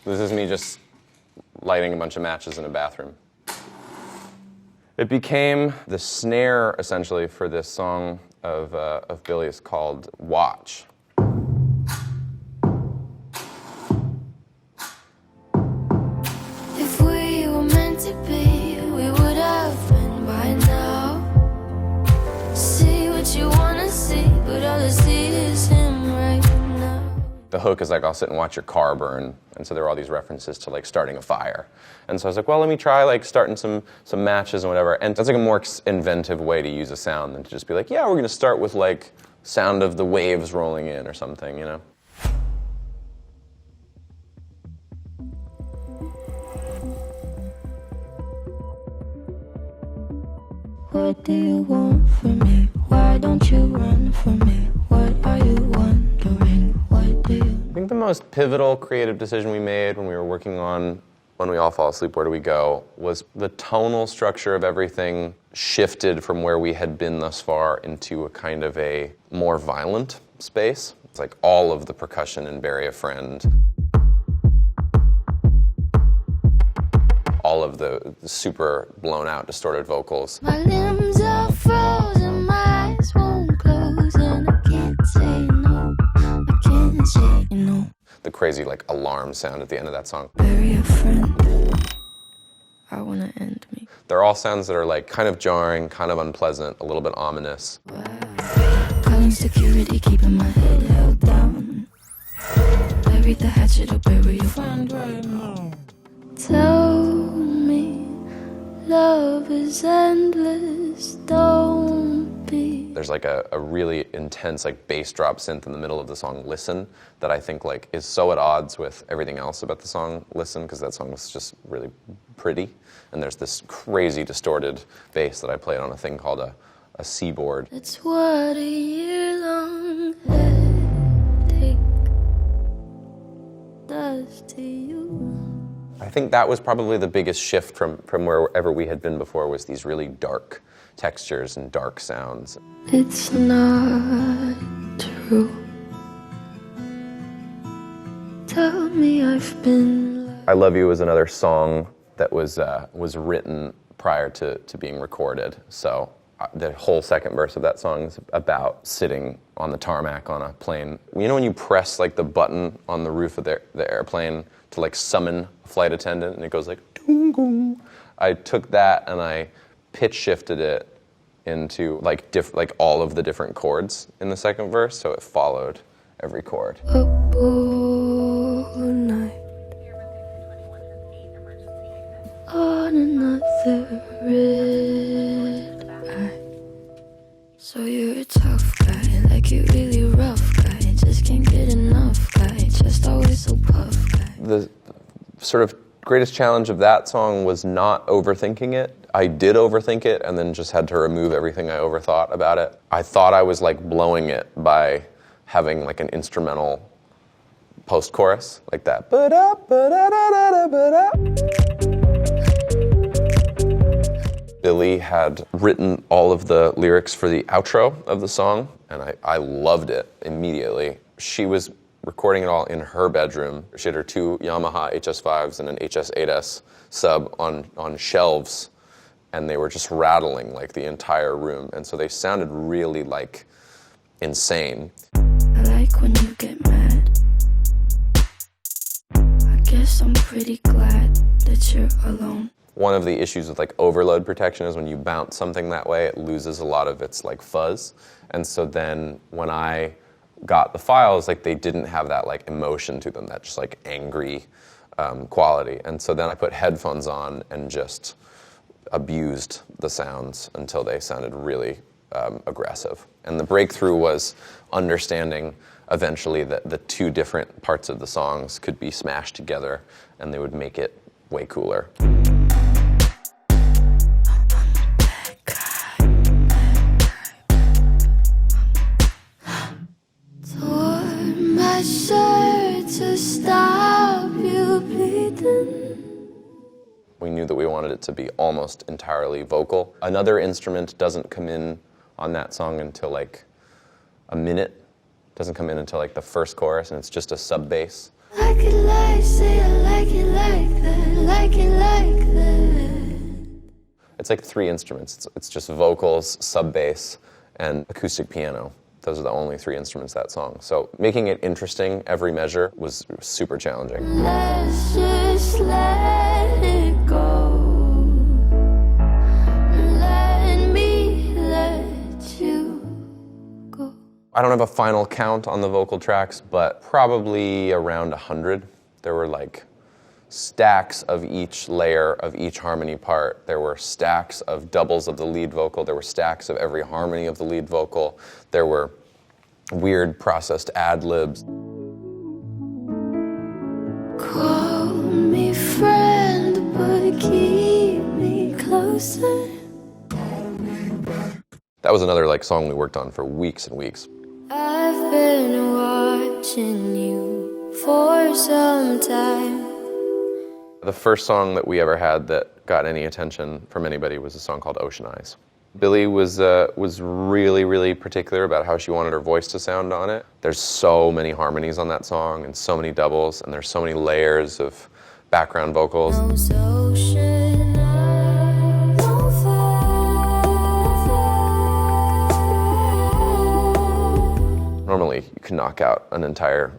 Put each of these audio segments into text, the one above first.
This is me just lighting a bunch of matches in a bathroom. It became the snare, essentially, for this song of Billy's called Watch. If we were meant to be, we would have been by now. See what you wanna see, but all I see is him right now. The hook is like, I'll sit and watch your car burn. And so there were all these references to like starting a fire. And so I was like, well, let me try like starting some matches and whatever. And that's like a more inventive way to use a sound than to just be like, yeah, we're gonna start with like sound of the waves rolling in or something, you know? What do you want from me? Why don't you run from me? What are you wondering? What do you... I think the most pivotal creative decision we made when we were working on When We All Fall Asleep, Where Do We Go, was the tonal structure of everything shifted from where we had been thus far into a kind of a more violent space. It's like all of the percussion in Bury a Friend, all of the super blown out, distorted vocals. My limbs are frozen, my eyes won't close, and I can't say no, I can't say no. The crazy like alarm sound at the end of that song. Bury a friend, I wanna end me. They're all sounds that are like kind of jarring, kind of unpleasant, a little bit ominous. Wow. Calling security, keeping my head held down. Bury the hatchet or bury your friend right now. Tell me love is endless, don't be. There's like a really intense like bass drop synth in the middle of the song Listen that I think like is so at odds with everything else about the song Listen, because that song was just really pretty. And there's this crazy distorted bass that I played on a thing called a seaboard. It's what a year-long headache does to you. I think that was probably the biggest shift from wherever we had been before, was these really dark textures and dark sounds. It's not true. Tell me I've been... I Love You was another song that was written prior to being recorded. So the whole second verse of that song is about sitting on the tarmac on a plane. You know when you press like the button on the roof of the airplane to like summon a flight attendant and it goes like doom goom? I took that and I pitch shifted it into like all of the different chords in the second verse, so it followed every chord. Up all night on another red eye. So you're a tough guy, like you really rough guy. Just can't get enough guy, just always so puff guy. The sort of greatest challenge of that song was not overthinking it. I did overthink it and then just had to remove everything I overthought about it. I thought I was like blowing it by having like an instrumental post-chorus like that. Billy had written all of the lyrics for the outro of the song, and I loved it immediately. She was recording it all in her bedroom. She had her two Yamaha HS5s and an HS8S sub on shelves, and they were just rattling like the entire room, and so they sounded really like insane. I like when you get mad. I guess I'm pretty glad that you're alone. One of the issues with like overload protection is when you bounce something that way, it loses a lot of its like fuzz. And so then when I got the files, like they didn't have that like emotion to them, that just like angry quality. And so then I put headphones on and just abused the sounds until they sounded really aggressive. And the breakthrough was understanding eventually that the two different parts of the songs could be smashed together and they would make it way cooler. To stop you bleeding. We knew that we wanted it to be almost entirely vocal. Another instrument doesn't come in on that song until like a minute. Doesn't come in until like the first chorus, and it's just a sub bass. I could lie, say I like It's like 3 instruments. It's just vocals, sub bass, and acoustic piano. Those are the only 3 instruments that song. So making it interesting, every measure, was super challenging. Let's just let it go. Let me let you go. I don't have a final count on the vocal tracks, but probably around 100. There were like stacks of each layer of each harmony part. There were stacks of doubles of the lead vocal. There were stacks of every harmony of the lead vocal. There were weird processed ad-libs. Call me friend, but keep me closer. That was another like song we worked on for weeks and weeks. I've been watching you for some time. The first song that we ever had that got any attention from anybody was a song called Ocean Eyes. Billie was really, really particular about how she wanted her voice to sound on it. There's so many harmonies on that song and so many doubles, and there's so many layers of background vocals. Those ocean eyes don't fail. Normally, you can knock out an entire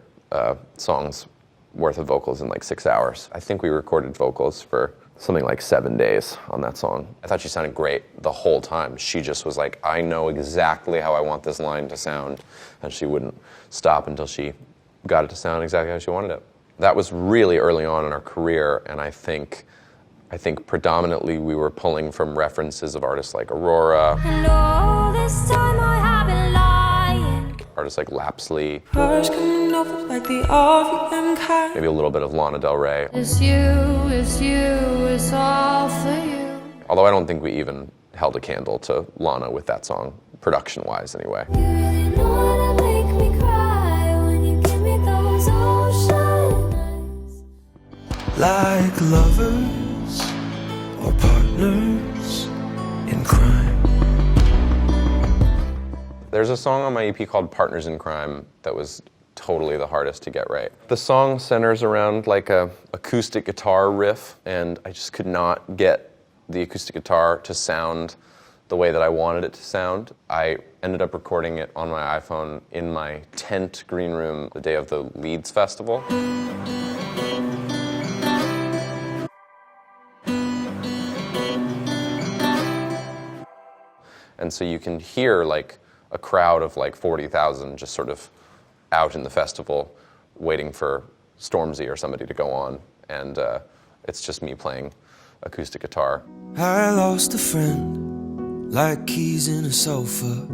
song's worth of vocals in like 6 hours. I think we recorded vocals for something like 7 days on that song. I thought she sounded great the whole time. She just was like, I know exactly how I want this line to sound, and she wouldn't stop until she got it to sound exactly how she wanted it. That was really early on in our career, and I think predominantly we were pulling from references of artists like Aurora, And all this time I have been lying. artists like Lapsley, Cars coming over like the RVM car. maybe a little bit of Lana Del Rey. It's you, it's all for you. Although I don't think we even held a candle to Lana with that song, production-wise anyway. You really know how to make me cry when you give me those ocean eyes. Like lovers or partners in crime. There's a song on my EP called Partners in Crime that was totally the hardest to get right. The song centers around like a acoustic guitar riff, and I just could not get the acoustic guitar to sound the way that I wanted it to sound. I ended up recording it on my iPhone in my tent green room the day of the Leeds Festival. And so you can hear like a crowd of like 40,000 just sort of out in the festival waiting for Stormzy or somebody to go on. And it's just me playing acoustic guitar. I lost a friend, like keys in a sofa,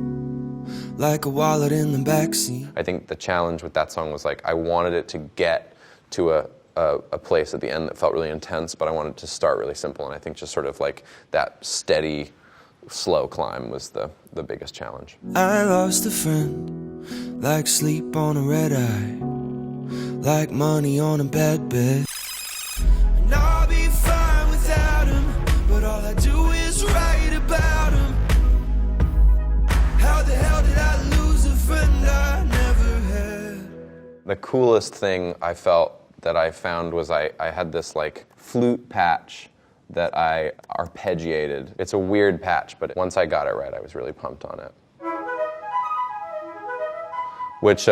like a wallet in the backseat. I think the challenge with that song was like I wanted it to get to a place at the end that felt really intense, but I wanted it to start really simple. And I think just sort of like that steady, slow climb was the biggest challenge. I lost a friend, like sleep on a red eye, like money on a bad bed. And I'll be fine without him, but all I do is write about him. How the hell did I lose a friend I never had? The coolest thing I felt that I found was I had this like flute patch that I arpeggiated. It's a weird patch, but once I got it right, I was really pumped on it. Which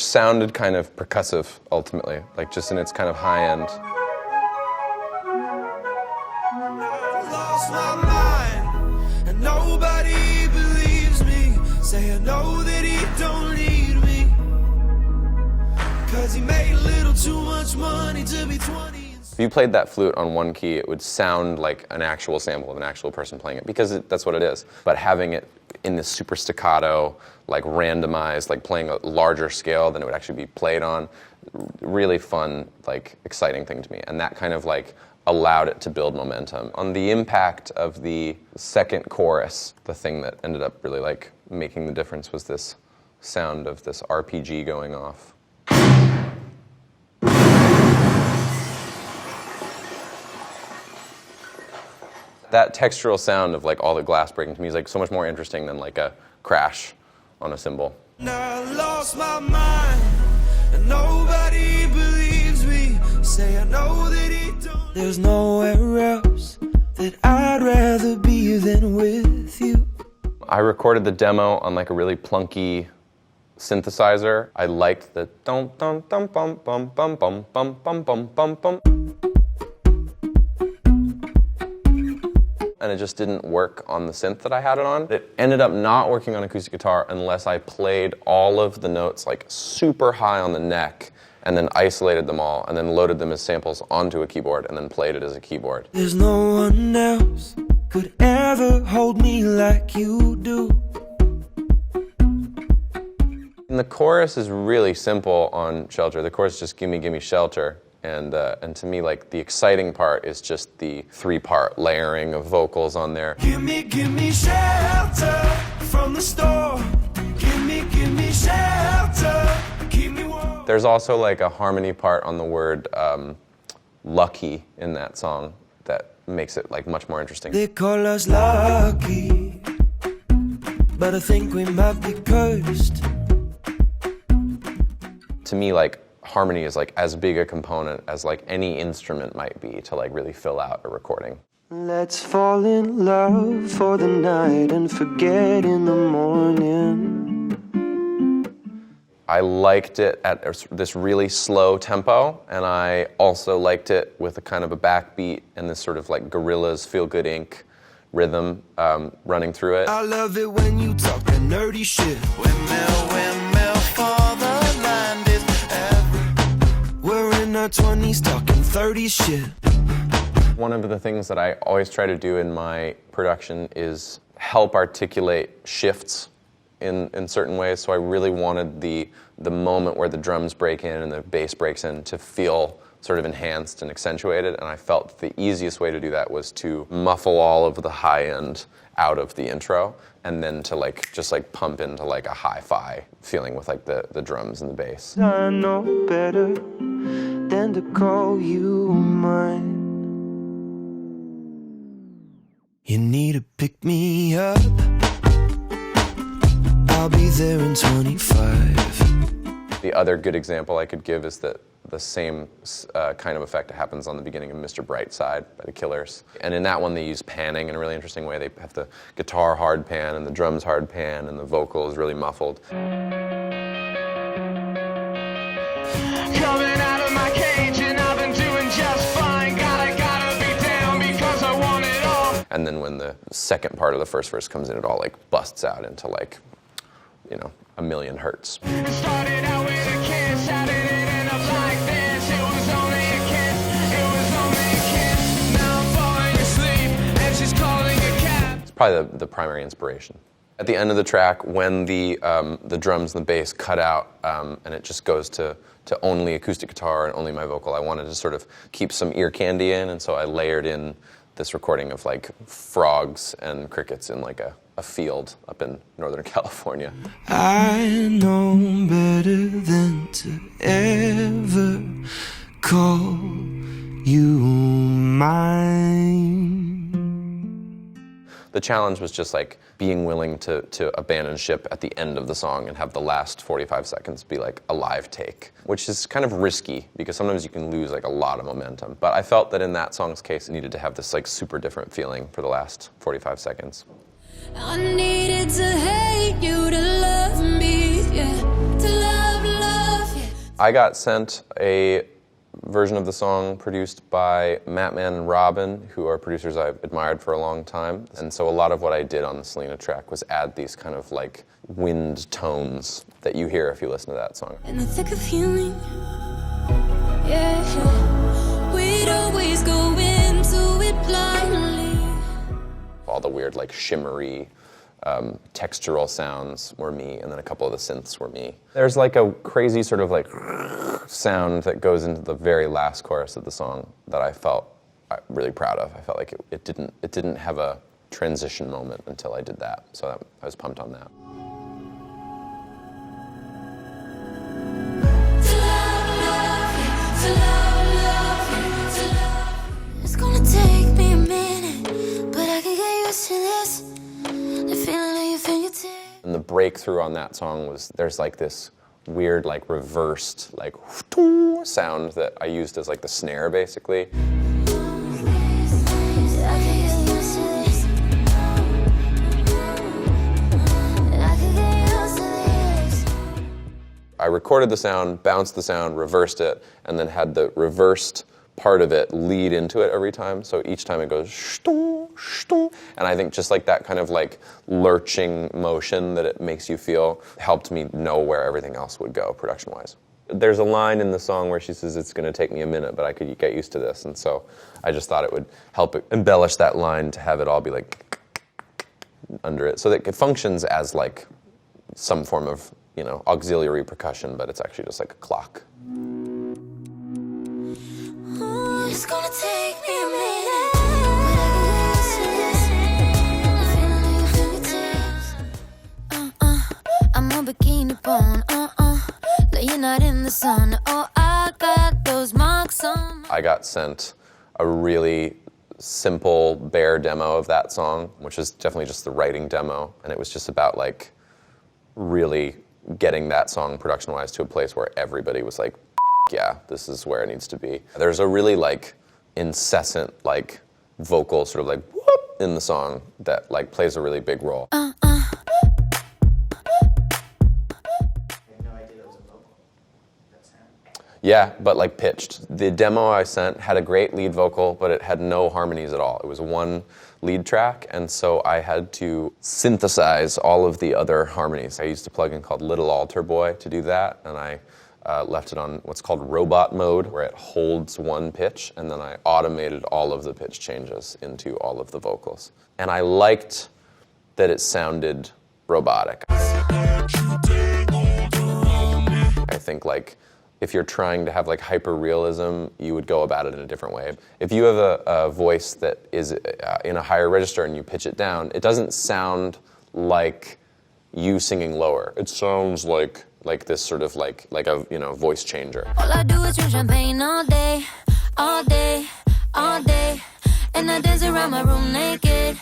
sounded kind of percussive ultimately, like just in its kind of high end. I lost my mind, and nobody believes me. Say I know that he don't need me, 'cause he made a little too much money to be 20. If you played that flute on one key, it would sound like an actual sample of an actual person playing it, because that's what it is. But having it in this super staccato, like randomized, like playing a larger scale than it would actually be played on, really fun, like exciting thing to me. And that kind of like allowed it to build momentum. On the impact of the second chorus, the thing that ended up really like making the difference was this sound of this RPG going off. That textural sound of like all the glass breaking to me is like so much more interesting than like a crash on a cymbal. And I lost my mind, and nobody believes me. Say I know that he don't. There's nowhere else that I'd rather be than with you. I recorded the demo on like a really plunky synthesizer. I liked the dum dum dum bum bum bum bum bum bum bum bum bum. And it just didn't work on the synth that I had it on. It ended up not working on acoustic guitar unless I played all of the notes like super high on the neck and then isolated them all and then loaded them as samples onto a keyboard and then played it as a keyboard. There's no one else could ever hold me like you do. And the chorus is really simple on Shelter. The chorus is just gimme, gimme shelter. And to me, like, the exciting part is just the three-part layering of vocals on there. Gimme shelter from the storm. Gimme shelter. Keep me warm. There's also like a harmony part on the word lucky in that song that makes it like much more interesting. They call us lucky, but I think we might be cursed. To me, like, harmony is like as big a component as like any instrument might be to like really fill out a recording. Let's fall in love for the night and forget in the morning. I liked it at this really slow tempo, and I also liked it with a kind of a backbeat and this sort of like Gorillaz Feel Good Inc. rhythm running through it. I love it when you talk that nerdy shit. Windmill for the land is every. We're in our 20s talking 30s shit. One of the things that I always try to do in my production is help articulate shifts in certain ways. So I really wanted the moment where the drums break in and the bass breaks in to feel sort of enhanced and accentuated, and I felt the easiest way to do that was to muffle all of the high end out of the intro and then to like just like pump into like a hi-fi feeling with like the drums and the bass. I know better than to call you mine. You need to pick me up. I'll be there in 25. The other good example I could give is that the same kind of effect that happens on the beginning of Mr. Brightside by the Killers. And in that one they use panning in a really interesting way. They have the guitar hard pan and the drums hard pan and the vocal is really muffled. Coming out of my cage and I've been doing just fine. Gotta be down because I want it all. And then when the second part of the first verse comes in, it all like busts out into like, you know, a million hertz. It started out with a kiss, how did it end up like this? It was only a kiss, it was only a kiss. Now I'm falling asleep and she's calling a cab. It's probably the primary inspiration. At the end of the track, when the drums and the bass cut out and it just goes to only acoustic guitar and only my vocal, I wanted to sort of keep some ear candy in, and so I layered in this recording of like frogs and crickets in like a field up in Northern California. I know better than to ever call you mine. The challenge was just like being willing to abandon ship at the end of the song and have the last 45 seconds be like a live take, which is kind of risky because sometimes you can lose like a lot of momentum. But I felt that in that song's case, it needed to have this like super different feeling for the last 45 seconds. I needed to hate you to love me, yeah. To love, yeah. I got sent a version of the song produced by Mattman and Robin, who are producers I've admired for a long time. And so a lot of what I did on the Selena track was add these kind of like wind tones that you hear if you listen to that song. In the thick of healing, yeah. We'd always go into it blindly. All the weird like shimmery textural sounds were me, and then a couple of the synths were me. There's like a crazy sort of like sound that goes into the very last chorus of the song that I felt really proud of. I felt like it didn't have a transition moment until I did that, so I was pumped on that. It's gonna take me a minute, but I can get used to this. The feeling of your fingertips. And the breakthrough on that song was there's like this weird like reversed like sound that I used as like the snare basically. I can I recorded the sound, bounced the sound, reversed it, and then had the reversed part of it lead into it every time. So each time it goes shtung, shtung. And I think just like that kind of like lurching motion that it makes you feel helped me know where everything else would go production-wise. There's a line in the song where she says, it's going to take me a minute, but I could get used to this. And so I just thought it would help embellish that line to have it all be like under it. So that it functions as like some form of, you know, auxiliary percussion, but it's actually just like a clock. It's gonna take me a minute. I'm on bikini bone. Laying out in the sun. Oh, I got those marks on. I got sent a really simple, bare demo of that song, which is definitely just the writing demo, and it was just about like really getting that song production-wise to a place where everybody was like, yeah, this is where it needs to be. There's a really like incessant like vocal sort of like whoop in the song that like plays a really big role. Yeah, but like pitched. The demo I sent had a great lead vocal, but it had no harmonies at all. It was one lead track, and so I had to synthesize all of the other harmonies. I used a plugin called Little Alter Boy to do that, and I left it on what's called robot mode, where it holds one pitch, and then I automated all of the pitch changes into all of the vocals. And I liked that it sounded robotic. I think like if you're trying to have like hyper-realism, you would go about it in a different way. If you have a voice that is in a higher register and you pitch it down, it doesn't sound like you singing lower. It sounds like this sort of like a, you know, voice changer. All I do is drink champagne all day, all day, all day. And I dance around my room naked,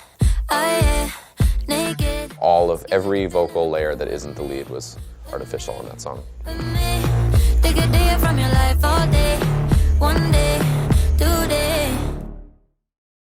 naked. All of every vocal layer that isn't the lead was artificial in that song. Take a day from your life all day, one day.